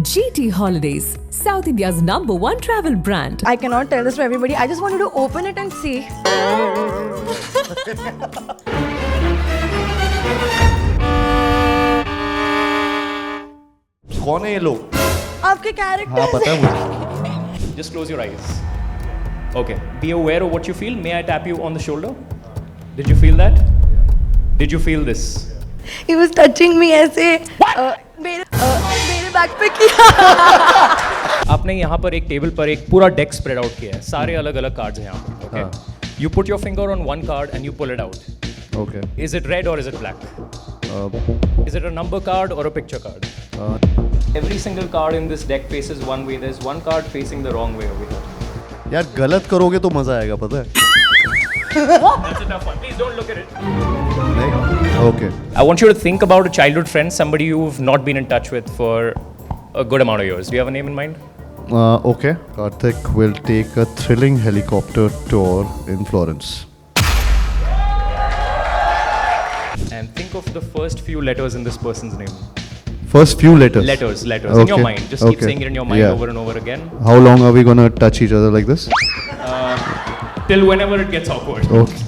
GT Holidays, South India's #1 travel brand. I cannot tell this to everybody. I just wanted to open it and see. कौन है ये लोग? आपके character हाँ पता है मुझे. Just close your eyes. Okay. Be aware of what you feel. May I tap you on the shoulder? Did you feel that? Did you feel this? He was touching me ऐसे मेरे back पे किया. आपने यहाँ पर एक table पर एक पूरा डेक स्प्रेड आउट किया है. सारे अलग अलग कार्ड्स हैं यहाँ पर. Okay. You put your finger on one card and you pull it out. Okay. Is it red or is it black? Is it a number card or a picture card? Every single card in this deck faces one way. There's one card facing the wrong way over here. यार गलत करोगे तो मजा आएगा पता है. That's a tough one. Please don't look at it. नहीं. Okay. I want you to think about a childhood friend, somebody you've not been in touch with for a good amount of years. Do you have a name in mind? Okay. Karthik will take a thrilling helicopter tour in Florence. And think of the first few letters in this person's name. First few letters. Letters in Okay. your mind. Just keep Okay. saying it in your mind Yeah. over and over again. How long are we gonna touch each other like this? Till whenever it gets awkward. Okay.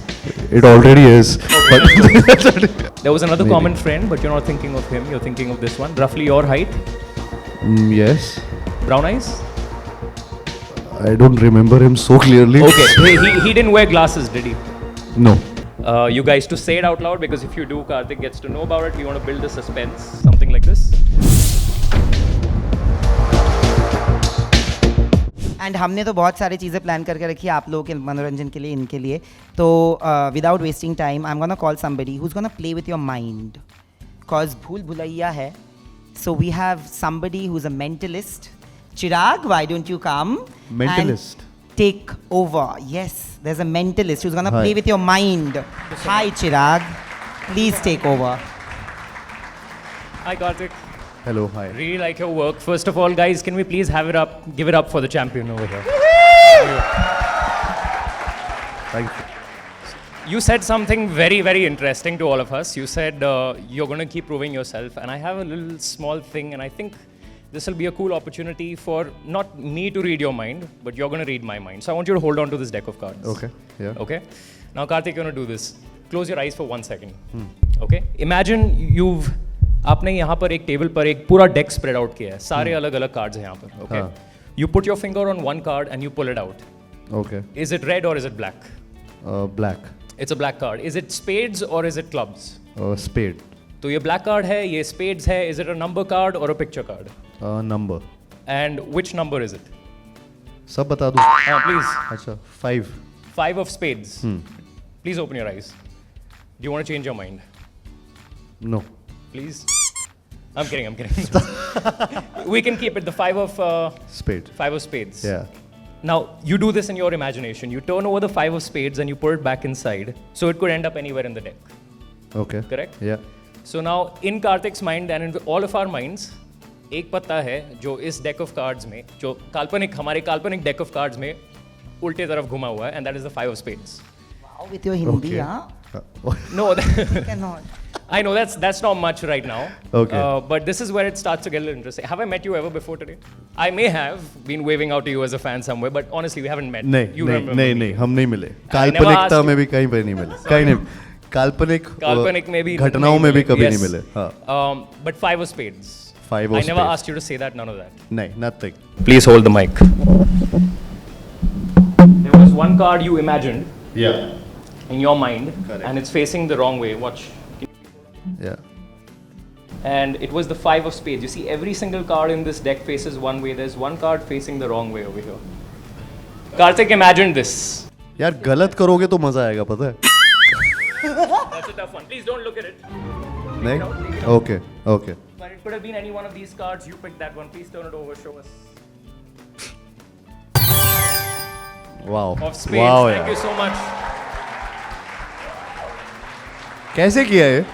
It already is. But There was another Maybe. common friend, but you're not thinking of him. You're thinking of this one. Roughly your height. Yes. Brown eyes. I don't remember him so clearly. Okay. he didn't wear glasses, did he? No. You guys to say it out loud, because if you do, Karthik gets to know about it. We want to build the suspense. Something like this. And हमने तो बहुत सारी चीज़ें plan करके रखी है आप लोगों के मनोरंजन के लिए, इनके लिए. तो without wasting time I am gonna call somebody who is gonna play with your mind, because Bhool Bhulaiyaa है. So we have somebody who is a mentalist. Chirag, why don't you come? Mentalist. Take over. Yes, there's a mentalist who's gonna Hi. play with your mind. Hi, Chirag. Please take over. Hi, Karthik. Hello. Hi. Really like your work. First of all, guys, can we please give it up for the champion over here? Thank you. You said something very, very interesting to all of us. You said you're going to keep proving yourself, and I have a little small thing, and I think this will be a cool opportunity for not me to read your mind, but you're going to read my mind. So I want you to hold on to this deck of cards. Okay. Yeah. Okay? Now, Karthik, you're going to do this. Close your eyes for 1 second. Okay? Imagine आपने यहाँ पर एक table पर एक पूरा deck spread out किया है. सारे अलग अलग कार्ड्स हैं यहाँ पर. Okay? You put your finger on one card and you pull it out. Okay. Is it red or is it black? Black. It's a black card. Is it spades or is it clubs? Spade. तो ये black card है, ये spades है. Is it a number card or a picture card? Number. And which number is it? सब बता दूँ. Please. अच्छा. 5. 5 of spades. Please open your eyes. Do you want to change your mind? No. Please. I'm kidding. We can keep it the 5 of Spade. 5 of spades. Yeah. Now you do this in your imagination. You turn over the 5 of spades and you put it back inside, so it could end up anywhere in the deck. Okay. Correct? Yeah. So now in Karthik's mind and in all of our minds, एक पत्ता है जो इस deck of cards में, जो हमारे काल्पनिक deck of cards में उल्टे तरफ घुमा हुआ है, and that is the 5 of spades. Wow, with your Hindi, Okay. huh? No, Cannot. I know that's not much right now. Okay. But this is where it starts to get a little interesting. Have I met you ever before today? I may have been waving out to you as a fan somewhere, but honestly, we haven't met. नहीं You नहीं remember नहीं me. नहीं हम नहीं मिले. never asked काल्पनिकता you. में भी कहीं पर नहीं मिले. कहीं नहीं. काल्पनिक में भी घटनाओं में भी कभी Yes. नहीं मिले. हाँ. But 5 of spades. 5 of I never spades. asked you to say that. None of that. नहीं. Nothing. Please hold the mic. There was one card you imagined Yeah. in your mind, Correct. and it's facing the wrong way. Watch. Yeah. And it was the 5 of spades. You see, every single card in this deck faces one way. There's one card facing the wrong way over here. Karthik, imagine this. यार गलत करोगे तो मजा आएगा पता है. That's a tough one. Please don't look at it. नहीं. Okay. Okay. But it could have been any one of these cards. You picked that one. Please turn it over. Show us. Wow. Of spades. Wow Thank यार. you so much. कैसे किया ये?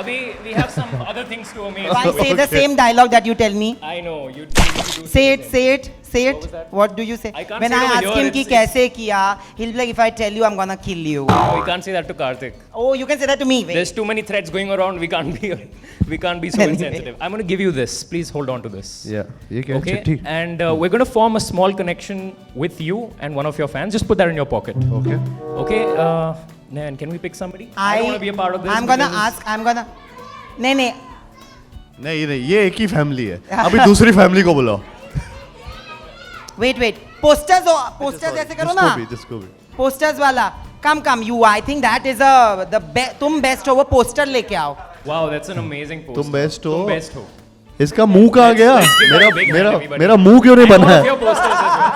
Abhi, we have some other things to amaze Why you say with. the same dialogue that you tell me? I know. You do Say it, the say it, Say it. What do you say? I can't When say I it over ask here, him कि it's- कैसे किया, he'll be like, if I tell you, I'm gonna kill you. No, we can't say that to Karthik. Oh, you can say that to me. Wait. There's too many threads going around. We can't be so Anyway. insensitive. I'm going to give you this. Please hold on to this. Yeah. ये क्या Okay. चिट्ठी? And we're going to form a small connection with you and one of your fans. Just put that in your pocket. Okay. Okay. Nayan, can we pick somebody? I don't want to be a part of this. I'm gonna because ask. I'm gonna. नहीं. नहीं नहीं ये एक ही family है. अभी दूसरी family को बुलाओ. Wait. Posters ऐसे करो ना. जिसको भी. Posters वाला. Come. You. I think that is तुम best हो वो poster लेके आओ. Wow, that's an amazing poster. तुम best हो. तुम best हो. इसका मुंह कहाँ गया? Let's give her a big hand, everybody. मेरा मुंह क्यों नहीं And बना all है? of your posters as well.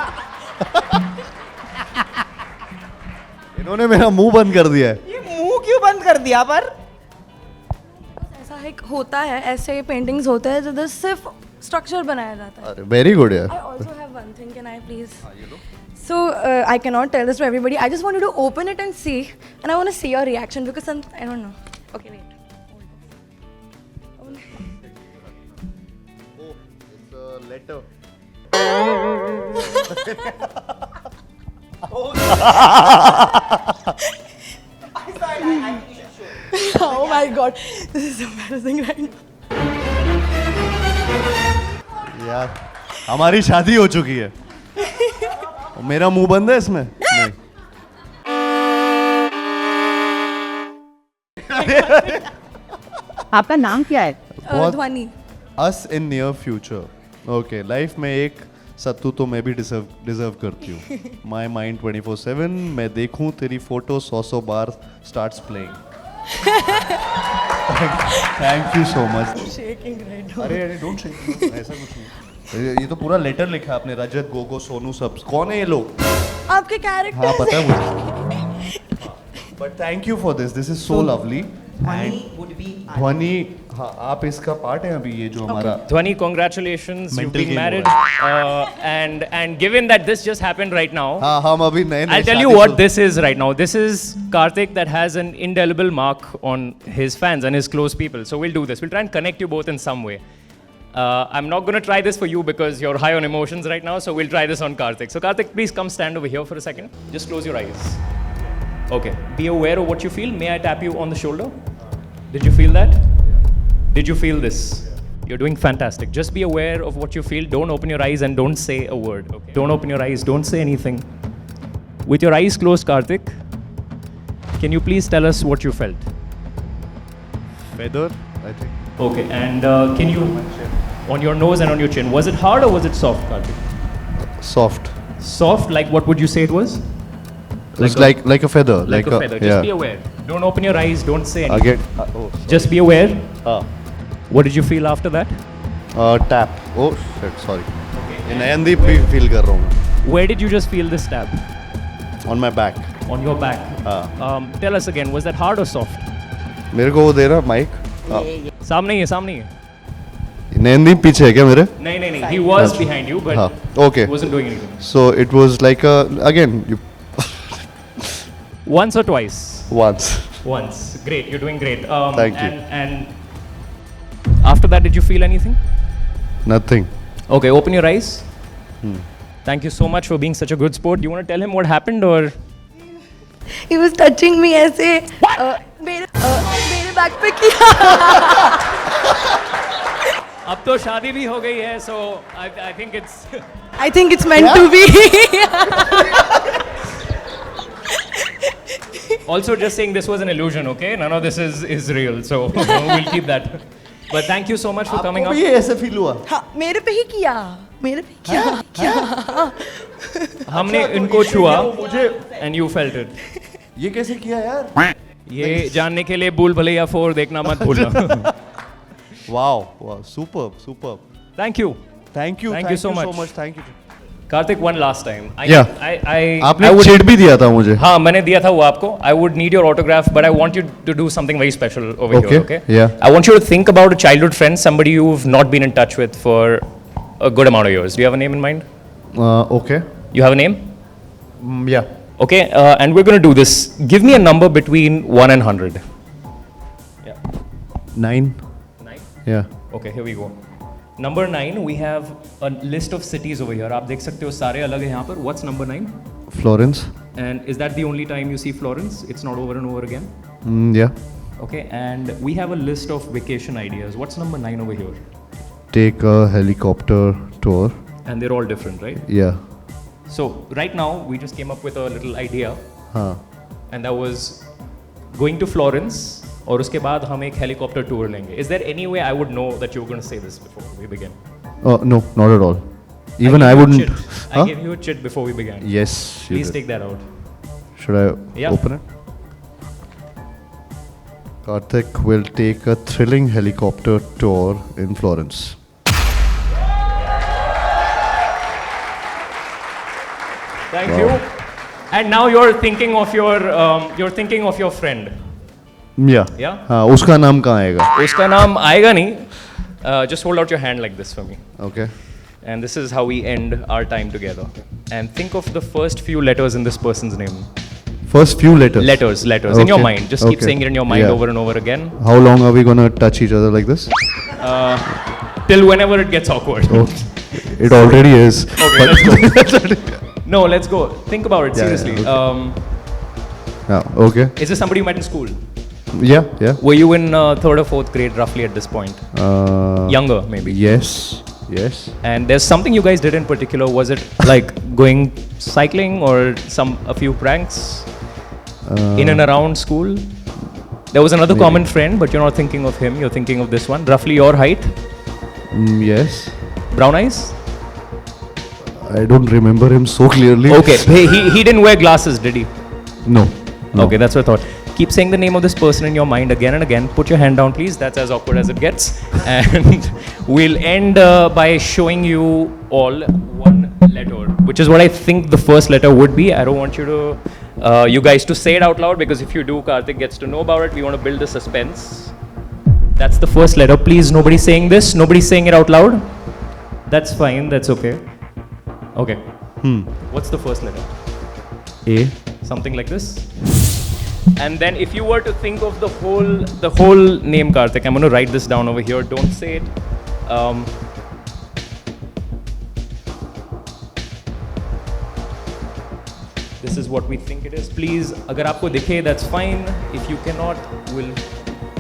इन्होंने मेरा मुंह बंद कर दिया है. ये मुंह क्यों बंद कर दिया पर? ऐसा एक होता है, ऐसे पेंटिंग्स होते हैं जो सिर्फ स्ट्रक्चर बनाया जाता है. अरे वेरी गुड यार. I also have one thing. Can I please? So I cannot tell this to everybody. I just want you to open it and see, and I want to see your reaction because I don't know. Okay, wait. Later. Oh my God, this is embarrassing right now. यार हमारी शादी हो चुकी है. और मेरा मुंह बंद है इसमें? नहीं. आपका नाम क्या है? बहुत- ध्वनि. Us in near future. Okay, life में एक सत्तू तो मैं भी डिजर्व करती हूँ. My mind 24/7. मैं देखूं तेरी photo 100 bar starts playing. Thank you so much. Shaking right now. अरे डोंट शेक. ऐसा कुछ नहीं. ये तो पूरा लेटर लिखा है आपने. रजत, गोगो, सोनू सब. कौन है ये लोग? आपके कैरेक्टर. हाँ पता है मुझे. But thank you for this. This is so lovely. ध्वनि would be. ध्वनि, हाँ आप इसका पार्ट है अभी ये जो हमारा. Dhwani, congratulations. You've Mental been game married. And given that this just happened right now, हाँ हम अभी नए I'll tell you what this is right now. This is Karthik that has an indelible mark on his fans and his close people. So we'll do this. We'll try and connect you both in some way. I'm not going to try this for you because you're high on emotions right now. So we'll try this on Karthik. So Karthik, please come stand over here for a second. Just close your eyes. Okay. Be aware of what you feel. May I tap you on the shoulder? Did you feel that? Did you feel this? You're doing fantastic. Just be aware of what you feel. Don't open your eyes and don't say a word. Okay. Don't open your eyes. Don't say anything. With your eyes closed, Karthik, can you please tell us what you felt? feather, I think. Okay, and can you, on your nose and on your chin, was it hard or was it soft, Karthik? Soft. Soft, like what would you say it was? It's like a feather. Like a feather. Just yeah. be aware. Don't open your eyes. Don't say anything. Again. Oh. Just be aware. Ah. What did you feel after that? Tap. Oh shit. Sorry. ये नयनदीप भी feel कर रहा हूँ मैं. Where did you just feel this stab? On my back. On your back. Tell us again, was that hard or soft? मेरे को वो दे रहा माइक. सामने ही है, सामने ही है. नयनदीप पीछे है क्या मेरे? नहीं नहीं नहीं. He was behind you, but हाँ. Okay. wasn't doing anything. So it was like a again you Once or twice? once. Once. Great. You're doing great. Thank you. And after that, did you feel anything? Nothing. Okay. Open your eyes. Thank you so much for being such a good sport. You want to tell him what happened or? He was touching me ऐसे मेरे back पे किया. अब तो शादी भी हो गई है, so I think it's. I think it's meant to be. Also, just saying this was an illusion, okay? None of this is real, so we'll keep that. But thank you so much for coming आपको up. भी ये ऐसे feel हुआ? हाँ, मेरे पे ही किया. मेरे पे क्या? हमने इनको छुआ मुझे and you felt it. ये कैसे किया यार? ये जानने के लिए भूल भुलैया 4 देखना मत भूलना. Wow, wow, superb, superb. Thank you. Thank you, Thank you so much. Thank you. Karthik, one last time. Yeah. आपने I would. चेट भी दिया था मुझे. हाँ, मैंने दिया था वो आपको. I would need your autograph, but I want you to do something very special over Okay, here. Okay. yeah. I want you to think about a childhood friend, somebody you've not been in touch with for a good amount of years. Do you have a name in mind? Okay. You have a name? Yeah. Okay. And we're going to do this. Give me a number between 1 and 100. 9. 9. Yeah. Okay. Here we go. Number 9, we have a list of cities over here. आप देख सकते हो सारे अलग हैं यहाँ पर. What's number 9? Florence. And is that the only time you see Florence? It's not over and over again? Yeah. Okay, and we have a list of vacation ideas. What's number 9 over here? Take a helicopter tour. And they're all different, right? Yeah. So right now, we just came up with a little idea. हाँ. And that was going to Florence. और उसके बाद हम एक helicopter tour लेंगे. Is there any way I would know that you were going to say this before we begin? No, not at all. Even I gave you a wouldn't. chit. Huh? I gave you a chit before we began. Yes. you Please did. take that out. Should I Yeah. open it? Karthik will take a thrilling helicopter tour in Florence. Thank Wow. you. And now you're thinking of your friend. Yeah. Yeah? हाँ, उसका नाम कहाँ आएगा? उसका नाम आएगा नहीं. Just hold out your hand like this for me. Okay. And this is how we end our time together. And think of the first few letters in this person's name. First few letters. Letters in your Okay. mind. Just keep Okay. saying it in your mind Yeah. over and over again. How long are we gonna touch each other like this? Till whenever it gets awkward. Oh, it already is. Okay, let's go. No, let's go. Think about it, Yeah, yeah, seriously. Yeah. Okay. Is this somebody you met in school? Yeah. Yeah. Were you in 3rd or 4th grade roughly at this point? Younger, maybe. Yes. Yes. And there's something you guys did in particular. Was it like going cycling or a few pranks in and around school? There was another maybe. common friend, but you're not thinking of him. You're thinking of this one. Roughly your height, Yes. brown eyes. I don't remember him so clearly. Okay, he didn't wear glasses, did he? No. No. Okay, that's what I thought. Keep saying the name of this person in your mind again and again. Put your hand down, please. That's as awkward as it gets. And we'll end by showing you all one letter, which is what I think the first letter would be. I don't want you guys to say it out loud, because if you do, Karthik gets to know about it. We want to build the suspense. That's the first letter. Please, nobody saying this. Nobody saying it out loud. That's fine. That's okay. Okay. What's the first letter? A. Something like this. And then if you were to think of the whole name, Karthik, I'm going to write this down over here. Don't say it. This is what we think it is. Please, agar aapko dikhe, that's fine. If you cannot,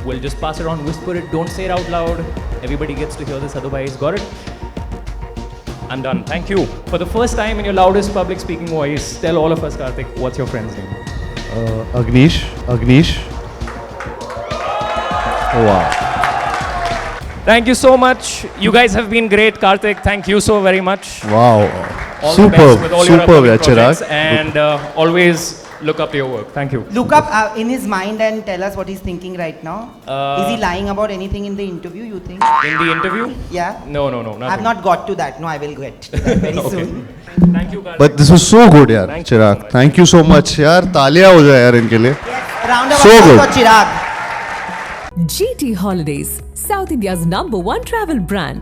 we'll just pass it on, whisper it. Don't say it out loud. Everybody gets to hear this, otherwise, got it? I'm done. Thank you. For the first time in your loudest public speaking voice, tell all of us, Karthik, what's your friend's name? Agnish. Oh, wow. Thank you so much. You guys have been great, Karthik. Thank you so very much. Wow. All the best with all your Superb, upcoming projects, Chirag. and always look up to your work. Thank you. Look up in his mind and tell us what he's thinking right now. Is he lying about anything in the interview, you think? In the interview? Yeah? No, nothing. I've not got to that. No, I will get to that very Okay. soon. Thank you, Karthik. But this was so good, yaar, Thank you so Chirag. much. Thank you so much, yaar. तालियां हो जाए यार इनके लिए. Round of So applause good. for Chirag. GT Holidays, South India's #1 travel brand.